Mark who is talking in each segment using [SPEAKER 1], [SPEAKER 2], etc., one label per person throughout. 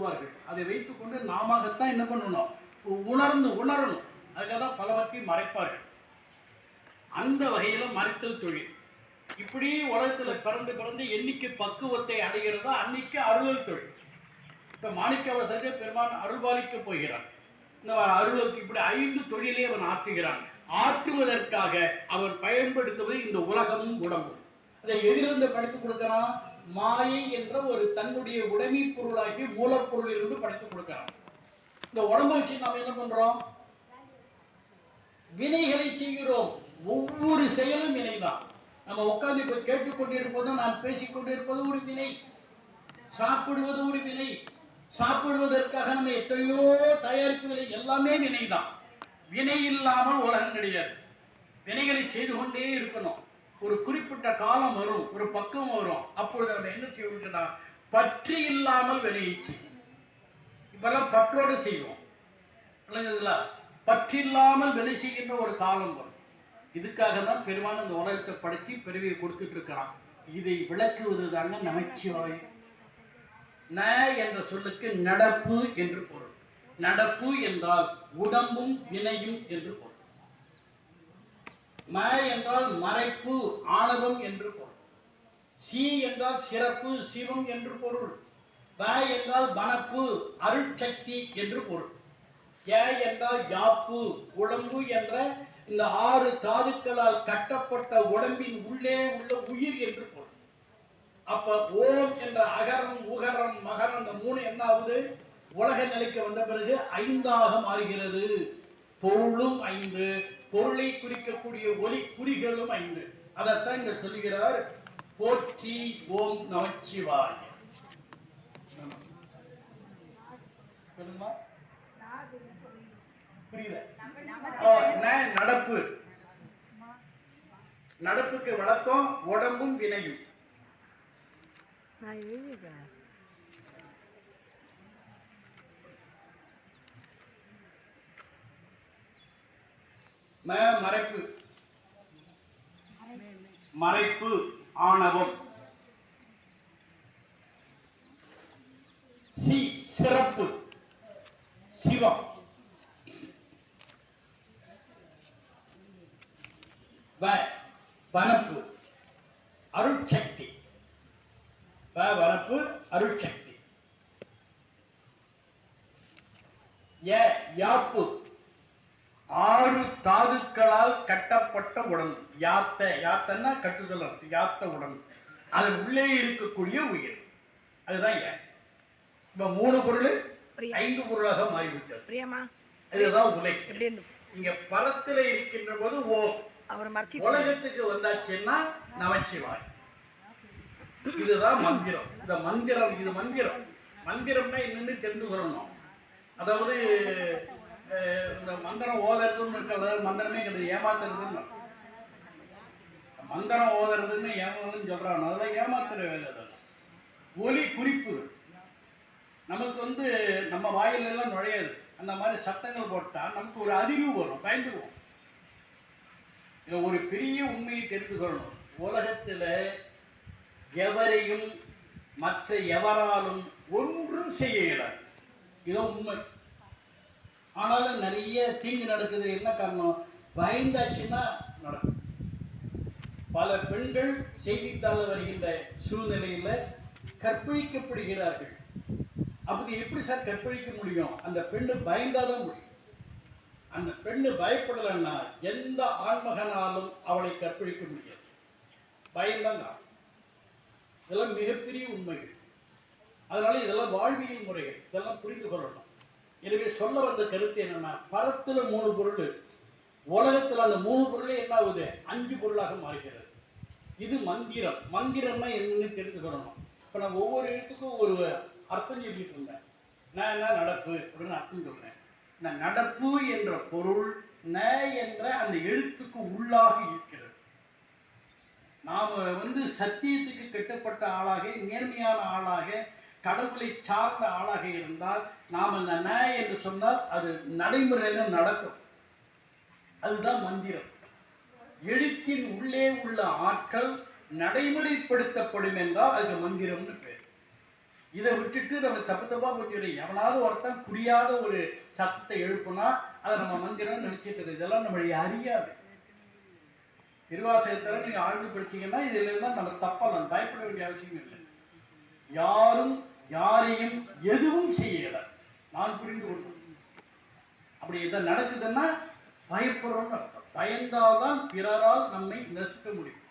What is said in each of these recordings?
[SPEAKER 1] சொல்லுவார்கள். அதை வைத்துக்கொண்டு நாமத்தான் என்ன பண்ணணும், உணரணும். அதுக்காக தான் பலவற்றை மறைப்பார்கள். அந்த வகையில மறைத்தல் தொழில். இப்படி உலகத்துல பிறந்து எண்ணிக்கை பக்குவத்தை அடைகிறதோ அன்னைக்கு அருளல் தொழில். இப்ப மாணிக்கவாசகர் பெருமான் அருள்பாலிக்க போகிறான். இந்த அருளுக்கு இப்படி 5 தொழிலை அவன் ஆற்றுகிறான். ஆற்றுவதற்காக அவன் பயன்படுத்துவது இந்த உலகமும் உடம்பும். அதை எதிலிருந்து படைத்துக் கொடுக்கிறான்? மாயை என்ற ஒரு தன்னுடைய உடைமை பொருளாக்கி மூலப்பொருளிலிருந்து படைத்துக் கொடுக்கிறான். இந்த உடம்பை வச்சு நாம் என்ன பண்றோம்? வினைகளை செய்கிறோம். ஒவ்வொரு செயலும் வினைதான். நம்ம உட்கார்ந்து இப்ப கேட்டுக்கொண்டிருப்பதும் நான் பேசிக்கொண்டிருப்பது ஒரு வினை. சாப்பிடுவது ஒரு வினை. சாப்பிடுவதற்காக நம்ம எத்தனையோ தயாரிப்புகளை எல்லாமே வினைதான். வினை இல்லாமல் உலகம் கிடையாது. வினைகளை செய்து கொண்டே இருக்கணும். ஒரு குறிப்பிட்ட காலம் வரும், ஒரு பக்கம் வரும். அப்பொழுது நம்ம என்ன செய்வோம்னா பற்று இல்லாமல் வினையை செய்யும். இப்பெல்லாம் பற்றோடு செய்வோம். பற்றில்லாமல் வினை செய்கின்ற ஒரு காலம் வரும். இதுக்காக தான் பெருமான் இந்த உலகத்தை படைத்து பிறவியை கொடுத்துட்டு இருக்கிறான். இதை விளக்குவது தாங்க நமச்சிவாயம். ந என்ற சொல்லுக்கு நடப்பு என்று பொருள். நடப்பு என்றால் உடம்பும் வினையும் என்று பொருள். ம என்றால் மறைப்பு, ஆணவம் என்று பொருள். சி என்றால் சிறப்பு, சிவம் என்று பொருள். வ என்றால் வனப்பு, அருட்சக்தி என்று பொருள். ய என்றால் யாப்பு, உடம்பு என்ற இந்த 6 தாதுக்களால் கட்டப்பட்ட உடம்பின் உள்ளே உள்ள உயிர் என்று பொருள். அப்ப ஓம் என்ற அகரம், உகரம், மகரம் இந்த 3 என்ன ஆகுது? உலக நிலைக்கு வந்த பிறகு 5ஆக மாறுகிறது. பொருளும் 5, பொருளை குறிக்கக்கூடிய ஒலி குறிகளும் 5. அதைத்தான் இங்க சொல்லுகிறார். போற்றி ஓம் நமச்சிவாய. சொல்லுமா? புரியல? நடப்பு. நடப்புக்கு விளக்கம் உடம்பும் வினையும். மறைப்பு. மறைப்பு ஆணவம். சி சிறப்பு, சிவம். வனப்பு, அருட்சக்தி. வனப்பு, அருட்சக்தி. யாப்பு, 6 தாதுக்களால் கட்டப்பட்ட உடம்பு. யாத்தன்னா கட்டுதல், யாத்த உடம்பு. அது உள்ளே இருக்கக்கூடிய உயிர். அதுதான் இப்ப 3 பொருள் 5 பொருளாக மாறிவிட்டது. இதுதான் உலகம். இங்க பரத்துல இருக்கின்ற போது உலகத்துக்கு வந்தாச்சுன்னா நமச்சிவாய். இதுதான் மந்திரம். இந்த மந்திரம், இது மந்திரம். மந்திரம்னா என்னன்னு தெரிந்து கொள்ளணும். அதாவது இந்த மந்திரம் ஓதுறதுன்னு இருக்கிறது மந்திரமே கிடையாது, ஏமாத்துறதுன்னு. மந்திரம் ஓதுறதுன்னு ஏமாத்துன்னு சொல்றாங்க. அதெல்லாம் ஏமாத்துற வேலை. அதெல்லாம் ஒலி குறிப்பு. நமக்கு நம்ம வாயிலெல்லாம் நுழையாது. அந்த மாதிரி சத்தங்கள் போட்டா நமக்கு ஒரு அறிவு வரும், பயந்துருவோம். ஒரு பெரிய உண்மையை தெரிந்து கொள்ளணும். உலகத்துல எவரையும் மற்ற எவராலும் ஒன்றும் செய்ய இயலாது. இதோ உண்மை. ஆனாலும் நிறைய தீங்கு நடக்குது. என்ன காரணம்? பயந்தாச்சுன்னா நடக்கும். பல பெண்கள் செய்தித்தாள் வருகின்ற சூழ்நிலையில கற்பழிக்கப்படுகிறார்கள். அப்படி எப்படி சார் கற்பழிக்க முடியும்? அந்த பெண்ணு பயந்தாதான் முடியும். அந்த பெண்ணு பயப்படலைன்னா எந்த ஆண்மகனாலும் அவளை கற்பழிக்க முடியாது. பயம்தான். இதெல்லாம் மிகப்பெரிய உண்மைகள். அதனால இதெல்லாம் வாழ்வியல் முறைகள். இதெல்லாம் புரிந்து கொள்ளணும். எனவே சொல்ல வந்த கருத்து என்னன்னா, பரத்துல 3 பொருள், உலகத்துல அந்த 3 பொருளே என்ன ஆகுது? 5 பொருளாக மாறுகிறது. இது மந்திரம். மந்திரம்னா என்னன்னு தெரிந்து கொள்ளணும். இப்ப நான் ஒவ்வொரு எழுத்துக்கும் ஒரு அர்த்தம் சொல்லிட்டு இருந்தேன். நான் என்ன நடப்பு அப்படின்னு அர்த்தம் சொல்றேன். நடப்பு என்ற பொருள் ந என்ற அந்த எழுத்துக்கு உள்ளாக இருக்கிறது. நாம சத்தியத்துக்கு கட்டுப்பட்ட ஆளாக, நேர்மையான ஆளாக, கடவுளை சார்ந்த ஆளாக இருந்தால் நாம் அந்த ந என்று சொன்னால் அது நடைமுறையில நடக்கும். அதுதான் மந்திரம். எழுத்தின் உள்ளே உள்ள ஆற்றல் நடைமுறைப்படுத்தப்படும் என்றால் அது மந்திரம்னு பேர். இதை விட்டுட்டு நம்ம தப்பு தப்பா போட்டு எவனாவது ஒருத்தன் புரியாத ஒரு சத்தத்தை எழுப்புனா அதை நம்ம மந்திரம் நினைச்சிட்டு இதெல்லாம் நம்மளுடைய அறியாது. திருவாசகத்துல நீங்க ஆழ்ந்து படிச்சீங்கன்னா இதுல இருந்தா நம்ம தப்பலாம், பயப்பட வேண்டிய அவசியம் இல்லை. யாரும் யாரையும் எதுவும் செய்யல, நான் புரிந்து கொள்வேன். அப்படி எதை நடக்குதுன்னா பயப்படுறோம்னு அர்த்தம். பயந்தால்தான் பிறரால் நம்மை நசுக்க முடியும்.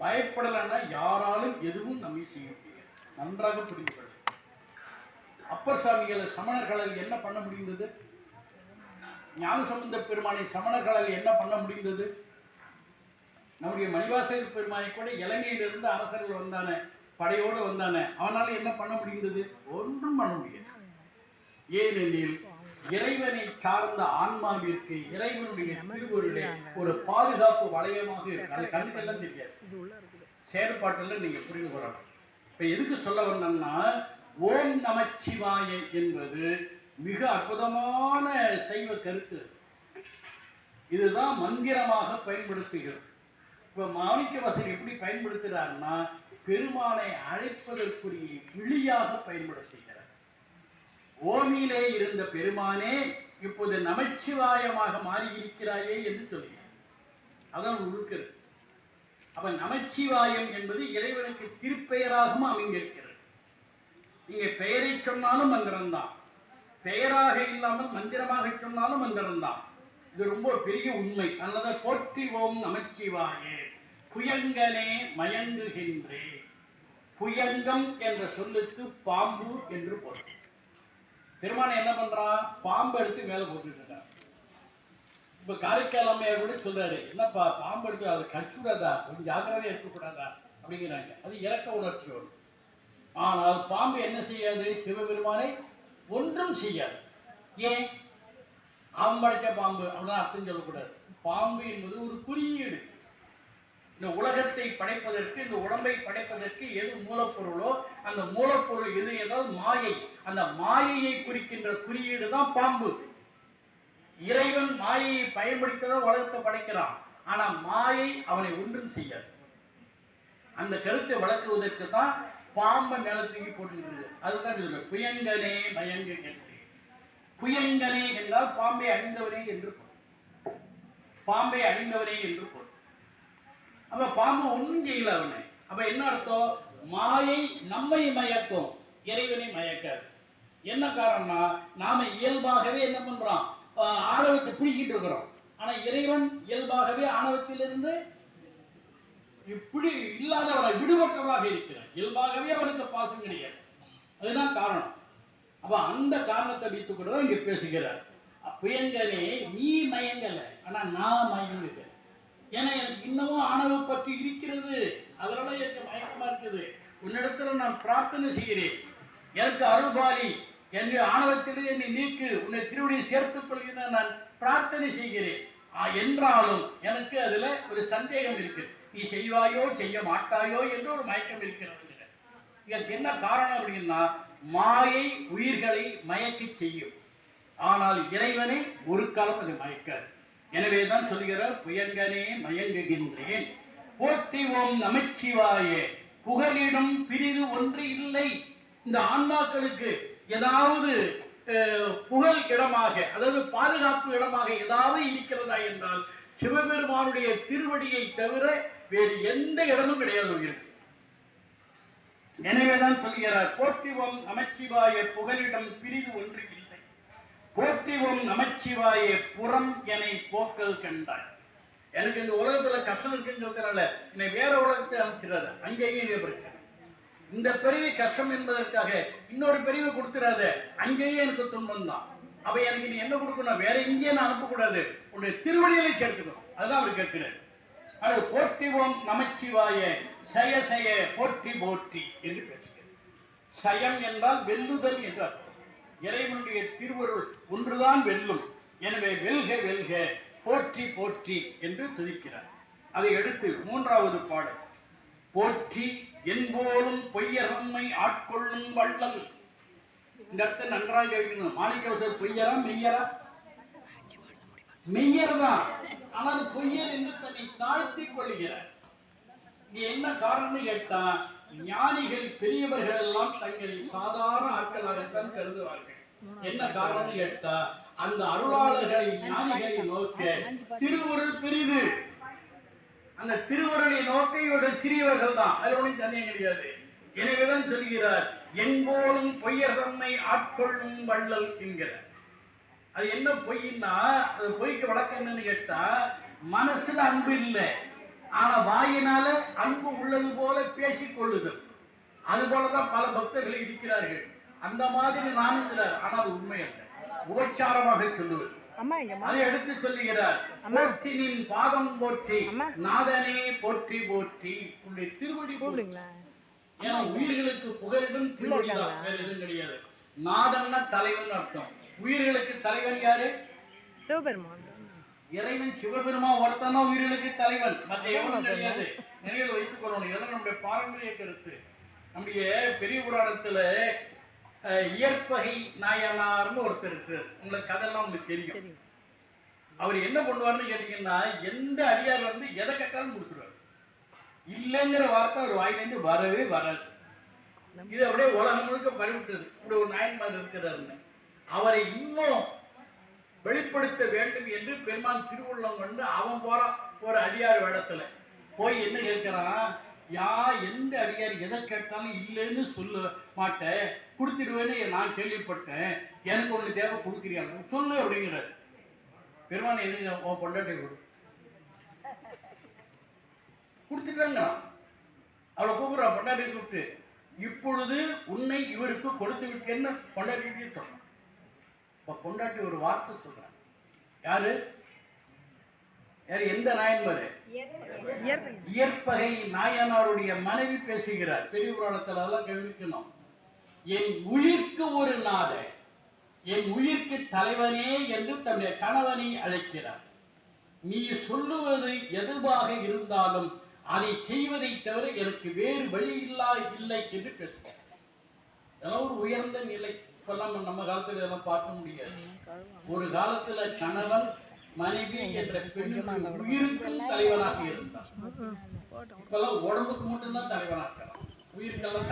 [SPEAKER 1] பயப்படலைன்னா யாராலும் எதுவும் நம்மை செய்ய முடியாது. நன்றாக புரிந்து கொள்ள. அப்பர் சாமிகளை சமணர்களால் என்ன பண்ண முடிந்தது? ஞானசம்பந்த பெருமானை சமணர்களால் என்ன பண்ண முடிந்தது? நம்முடைய மணிவாசகர் பெருமானை கூட இலங்கையிலிருந்து அரசர்கள் வந்தானே, படையோடு வந்தானே, அவனால என்ன பண்ண முடிந்தது? ஒன்றும் பண்ண முடியாது. ஏனெனில் இறைவனை சார்ந்த ஆன்மாவிற்கு இறைவனுடைய திருவருளே ஒரு பாதுகாப்பு வளையமாக இருக்கு. அது கண்ணுக்கெல்லாம் தெரியாது, செயற்பாட்டில் நீங்க புரிந்து கொள்ளலாம். இப்ப எதுக்கு சொல்ல வந்தோம்னா, ஓம் நமச்சிவாய என்பது மிக அற்புதமான சைவ கருத்து. இதுதான் மந்திரமாக பயன்படுத்துகிறது. இப்ப மாணிக்கவாசகர் எப்படி பயன்படுத்துகிறார்னா, பெருமானை அழைப்பதற்குரிய விழியாக பயன்படுத்துகிறார். ஓமியிலே இருந்த பெருமானே இப்போது நமச்சிவாயமாக மாறி இருக்கிறாயே என்று சொல்கிறார். அதான் உருக்கிறது. அப்ப நமச்சிவாயம் என்பது இறைவனுக்கு திருப்பெயராகவும் அமைந்திருக்கிறது. நீங்க பெயரை சொன்னாலும் மந்திரம் தான், பெயராக இல்லாமல் மந்திரமாக சொன்னாலும் மந்திரம் தான். இது ரொம்ப பெரிய உண்மை. அல்லது போற்றி ஓம் நமச்சிவாயே புயங்கனே மயங்குகின்றே. புயங்கம் என்ற சொல்லுக்கு பாம்பு என்று பொருள். பெருமானை என்ன பண்றான்? பாம்பு எடுத்து மேல போட்டுட்டு இருக்கான். இப்ப காரைக்கால் அம்மையார் கூட சொல்றாரு, என்னப்பா பாம்பு எடுத்து அதை கடிச்சுடாதா, கொஞ்சம் ஜாக்கிரதையா இருக்கக்கூடாதா அப்படிங்கிறாங்க. அது இறக்க உணர்ச்சியோடு. ஆனால் பாம்பு என்ன செய்யாது? சிவபெருமானை ஒன்றும் செய்யாது. ஏன்? அவன் படைச்ச பாம்பு அப்படின்னா அர்த்தம் சொல்லக்கூடாது. பாம்பு என்பது ஒரு குறியீடு. இந்த உலகத்தை படைப்பதற்கு, இந்த உடம்பை படைப்பதற்கு எது மூலப்பொருளோ அந்த மூலப்பொருள் எது என்றால் மாயை. அந்த மாயையை குறிக்கின்ற குறியீடு தான் பாம்பு. இறைவன் மாயையை பயன்படுத்ததான் உலகத்தை படைக்கிறான். ஆனா மாயை அவனை ஒன்றும் செய்யாது. அந்த கருத்தை வளர்க்குவதற்கு தான் பாம்பை மேல தூக்கி போட்டுக்கிறது. அதுதான் சொல்ல புயங்கனே மயங்குகின்றே. புயங்கனே என்றால் பாம்பை அணிந்தவனே என்று பொருள். பாம்பை அணிந்தவனே என்று பொருள். அப்ப பாம்பு ஒன்றும் செய்யல அவனை. அப்ப என்ன அர்த்தம்? மாயை நம்மை மயக்கும், இறைவனை மயக்காது. என்ன காரணம்னா, நாம இயல்பாகவே என்ன பண்றோம்? ஆணவத்தை பிடிக்கிட்டு இருக்கிறோம். ஆனா இறைவன் இயல்பாகவே ஆணவத்திலிருந்து இப்படி இல்லாதவரை விடுபட்டவராக இருக்கிறார். இயல்பாகவே அவனுக்கு பாசம் கிடையாது. அதுதான் காரணம். அப்ப அந்த காரணத்தை வைத்துக் கூட இங்க பேசுகிறார். புயங்கனே நீ மயங்கல, ஆனா நான் மயங்குகிறேன். ஏன்னா எனக்கு இன்னமும் ஆணவ பற்றி இருக்கிறது, அதனால எனக்கு மயக்கமா இருக்குது. உன்னிடத்துல நான் பிரார்த்தனை செய்கிறேன், எனக்கு அருள்பாலி என்று ஆணவத்திலே என்னை நீக்கு, உன்னை திருவடியை சேர்த்துக் கொள்கிற நான் பிரார்த்தனை செய்கிறேன். என்றாலும் எனக்கு அதுல ஒரு சந்தேகம் இருக்கு. நீ செய்வாயோ செய்ய மாட்டாயோ என்று ஒரு மயக்கம் இருக்கிறது. இதற்கு என்ன காரணம் அப்படின்னா, மாயை உயிர்களை மயக்கி செய்யும், ஆனால் இறைவனை ஒரு காலம் அது மயக்காது. எனவேதான் சொல்கிறார், புயங்கனே மயங்குகின்றேன் போற்றி ஓம் நமச்சிவாயே புகலிடம் பிரிது ஒன்று இல்லை. இந்த ஆன்மாக்களுக்கு ஏதாவது புகழ் இடமாக, அதாவது பாதுகாப்பு இடமாக ஏதாவது இருக்கிறதா என்றால் சிவபெருமானுடைய திருவடியை தவிர வேறு எந்த இடமும் கிடையாது. எனவேதான் சொல்கிறார், போற்றி ஓம் நமச்சிவாய புகலிடம் பிரிது ஒன்று இல்லை. போற்றி ஓம் நமச்சிவாய புறம் என போக்கல் கண்டாய். எனக்கு இந்த உலகத்துல கஷ்டம் இருக்குங்கிறதுனால என்னை வேற உலகத்தை அமைச்சிடாத, அங்கேயே பிரச்சனை. இந்த பிரிவு கஷ்டம் என்பதற்காக இன்னொரு பிரிவு கொடுத்துடாத, அங்கேயே எனக்கு துன்பம் தான். அப்ப எனக்கு நீ என்ன கொடுக்கணும்? வேற எங்கேயே நான் அனுப்பக்கூடாது, உன்னுடைய திருவடிகளை சேர்த்துக்கணும். அதுதான் அவர் கேட்கிறார். அது போற்றி ஓம் நமச்சிவாய சய சய போற்றி போற்றி என்று பேசுகிறார். சயம் என்றால் வெல்லுதல் என்று அர்த்தம். இறைவனுடைய திருவருள் ஒன்றுதான் வெல்லும். எனவே வெல்க வெல்க போற்றி போற்றி என்று துதிக்கிறார். அதை எடுத்து மூன்றாவது பாடல், போற்றி என்போரும் பொய்யரம்மை ஆட்கொள்ளும் வள்ளல். இந்த இடத்தை நன்றாக கேட்கணும். மாணிக்கவாசகர் பொய்யரா மெய்யரா? மெய்யர் தான், ஆனால் பொய்யர் என்று தன்னை தாழ்த்தி கொள்கிறார். நீ என்ன காரணம்னு கேட்டா, ஞானிகள் பெரியவர்கள் எல்லாம் தங்களை சாதாரண ஆட்களாகத்தான் கருதுவார்கள். என்ன காரணம் கேட்டா, அந்த அருளாளர்களை ஞானிகளை நோக்க திருவுருள் பெரிது. அந்த திருவுருளை நோக்க இவர்கள் சிறியவர்கள் தான், அதில் ஒன்றும் சந்தேகம் கிடையாது. எனவேதான் சொல்கிறார், எங்கோலும் பொய்யர் தம்மை ஆட்கொள்ளும் வள்ளல் என்கிறார். அது என்ன பொய்னா, அது பொய்க்கு வழக்கம் என்னன்னு கேட்டா, மனசுல அன்பு இல்லை, ஆனா வாயினால அன்பு உள்ளது போல பேசிக் கொள்ளுதல். அது போலதான் பல பக்தர்கள் இருக்கிறார்கள். அந்த மாதிரி நானுங்கிறார், ஆனால் உண்மை அல்ல, உபச்சாரமாக சொல்லுவது. அதை எடுத்து சொல்லுகிறார், போற்றினின் பாதம் போற்றி நாதனே போற்றி போற்றி உன்னுடைய திருவடி போற்றி. ஏன்னா உயிர்களுக்கு புகழிடும் திருவடி தான், வேற எதுவும் கிடையாது. நாதன்னா தலைவன் அர்த்தம். உயிர்களுக்கு தலைவன் யாரு? சிவபெருமான். இறைவன் சிவபெருமான் ஒருத்தன் தான் உயிர்களுக்கு தலைவன், மற்ற எவனும் கிடையாது. நினைவில் வைத்துக் கொள்ளணும். இதெல்லாம் நம்முடைய பாரம்பரிய கருத்து. நம்முடைய பெரிய புராணத்துல இயற்பகை நாயனார்னு ஒருத்தர் இருக்கிறார். உங்களுக்கு கதெல்லாம் உங்களுக்கு தெரியும். அவர் என்ன பண்ணுவார்னு கேட்டீங்கன்னா, எந்த அடியார் வந்து எதை கேட்டாலும் கொடுத்துருவார். இல்லைங்கிற வார்த்தை அவர் வாயிலிருந்து வரவே வராது. இது அப்படியே உலகம் முழுக்க பரவிட்டது. இப்படி ஒரு நாயன்மார் இருக்கிறாருன்னு அவரை இன்னும் வெளிப்படுத்த வேண்டும் என்று பெருமான் திருவுள்ளம் கொண்டு அவன் போறான் ஒரு அடியார் வேடத்துல போய் என்ன கேட்கிறான், எந்த அடியார் எதை கேட்டாலும் இல்லைன்னு சொல்ல மாட்டேன், கொடுத்துடுவேன்னு நான் கேள்விப்பட்டேன், எனக்கு ஒண்ணு தேவை, கொடுக்குறியாங்க சொல்லு அப்படிங்கிறார். பெருமான் என்ன, உன் பொண்டாட்டி கொடு கொடுத்துட்டாங்க. அவளை கூப்பிடுறா, பொண்டாட்டி கூப்பிட்டு, இப்பொழுது உன்னை இவருக்கு கொடுத்து விட்டேன்னு பொண்டாட்டி சொல்றான். இப்ப பொண்டாட்டி ஒரு வார்த்தை சொல்றான். யாரு யாரு? எந்த நாயன்மாரு? இயற்பகை நாயனாருடைய மனைவி பேசுகிறார். பெரிய புராணத்துல எல்லாம் கவனிக்கணும். என் உயிர்க்கு ஒரு நாத, என் உயிர்க்கு தலைவனே என்று தன்னுடைய கணவனை அழைக்கிறார். நீ சொல்லுவது எதுவாக இருந்தாலும் அதை செய்வதை தவிர எனக்கு வேறு வழி இல்லை என்று பேசுகிறார். இதெல்லாம் ஒரு உயர்ந்த நிலை. இப்பெல்லாம் நம்ம காலத்துல இதெல்லாம் பார்க்க முடியாது. ஒரு காலத்துல கணவன் மனைவி என்ற பெண்ணுடைய உயிருக்கும் தலைவனாக இருந்தார். இப்பெல்லாம் உடம்புக்கு மட்டும்தான் தலைவனாக, உயிருக்கெல்லாம்